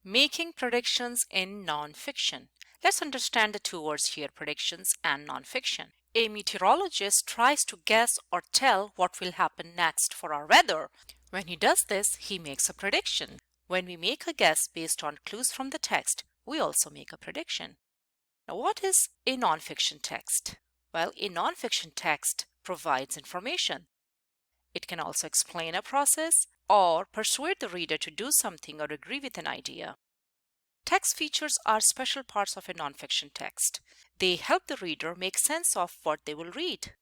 Making predictions in nonfiction. Let's understand the two words here, predictions and nonfiction. A meteorologist tries to guess or tell what will happen next for our weather. When he does this, he makes a prediction. When we make a guess based on clues from the text, we also make a prediction. Now, what is a nonfiction text? Well, a nonfiction text provides information. It can also explain a process or persuade the reader to do something or agree with an idea. Text features are special parts of a nonfiction text. They help the reader make sense of what they will read.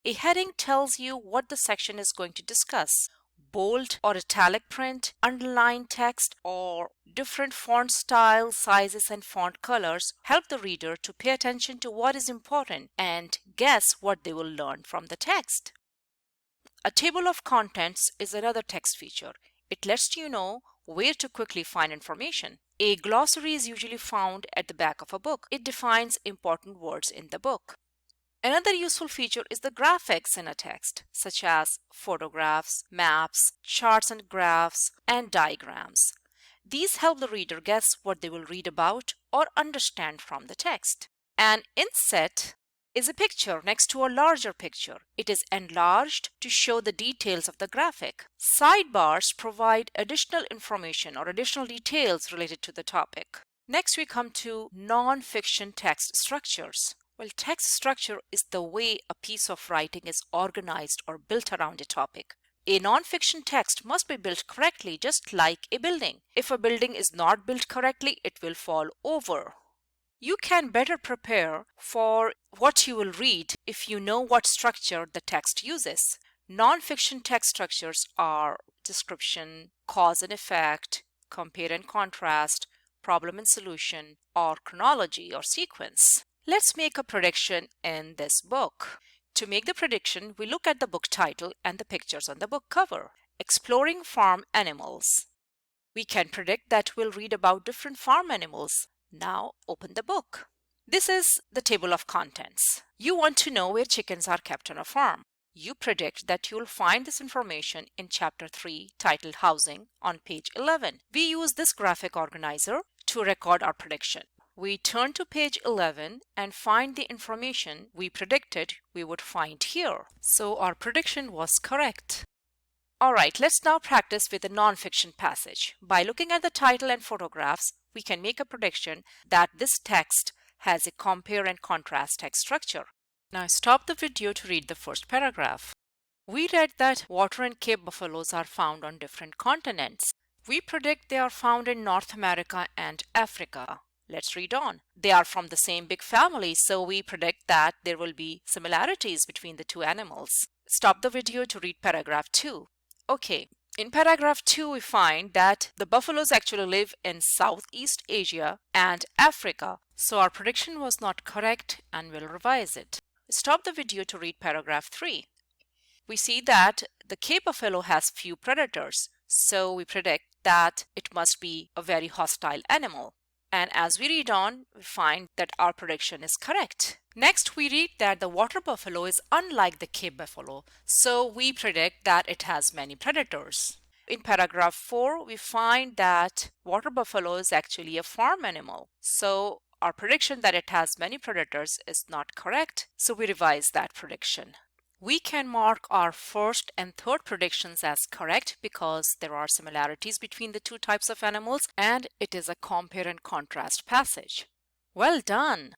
A heading tells you what the section is going to discuss. Bold or italic print, underlined text, or different font styles, sizes, and font colors help the reader to pay attention to what is important and guess what they will learn from the text. A table of contents is another text feature. It lets you know where to quickly find information. A glossary is usually found at the back of a book. It defines important words in the book. Another useful feature is the graphics in a text, such as photographs, maps, charts and graphs, and diagrams. These help the reader guess what they will read about or understand from the text. An inset is a picture next to a larger picture. It is enlarged to show the details of the graphic. Sidebars provide additional information or additional details related to the topic. Next, we come to non-fiction text structures. Well, text structure is the way a piece of writing is organized or built around a topic. A non-fiction text must be built correctly, just like a building. If a building is not built correctly, it will fall over. You can better prepare for what you will read if you know what structure the text uses. Non-fiction text structures are description, cause and effect, compare and contrast, problem and solution, or chronology or sequence. Let's make a prediction in this book. To make the prediction, we look at the book title and the pictures on the book cover. Exploring farm animals. We can predict that we'll read about different farm animals. Now open the book. This is the table of contents. You want to know where chickens are kept on a farm. You predict that you'll find this information in Chapter 3 titled Housing on page 11. We use this graphic organizer to record our prediction. We turn to page 11 and find the information we predicted we would find here. So our prediction was correct. Alright, let's now practice with a non-fiction passage. By looking at the title and photographs, we can make a prediction that this text has a compare and contrast text structure. Now stop the video to read the first paragraph. We read that water and Cape buffaloes are found on different continents. We predict they are found in North America and Africa. Let's read on. They are from the same big family, so we predict that there will be similarities between the two animals. Stop the video to read paragraph 2. Okay, in paragraph 2 we find that the buffaloes actually live in Southeast Asia and Africa, so our prediction was not correct and we'll revise it. Stop the video to read paragraph 3. We see that the Cape buffalo has few predators, so we predict that it must be a very hostile animal. And as we read on, we find that our prediction is correct. Next, we read that the water buffalo is unlike the Cape buffalo, so we predict that it has many predators. In paragraph 4, we find that water buffalo is actually a farm animal, so our prediction that it has many predators is not correct, so we revise that prediction. We can mark our first and third predictions as correct because there are similarities between the two types of animals and it is a compare and contrast passage. Well done!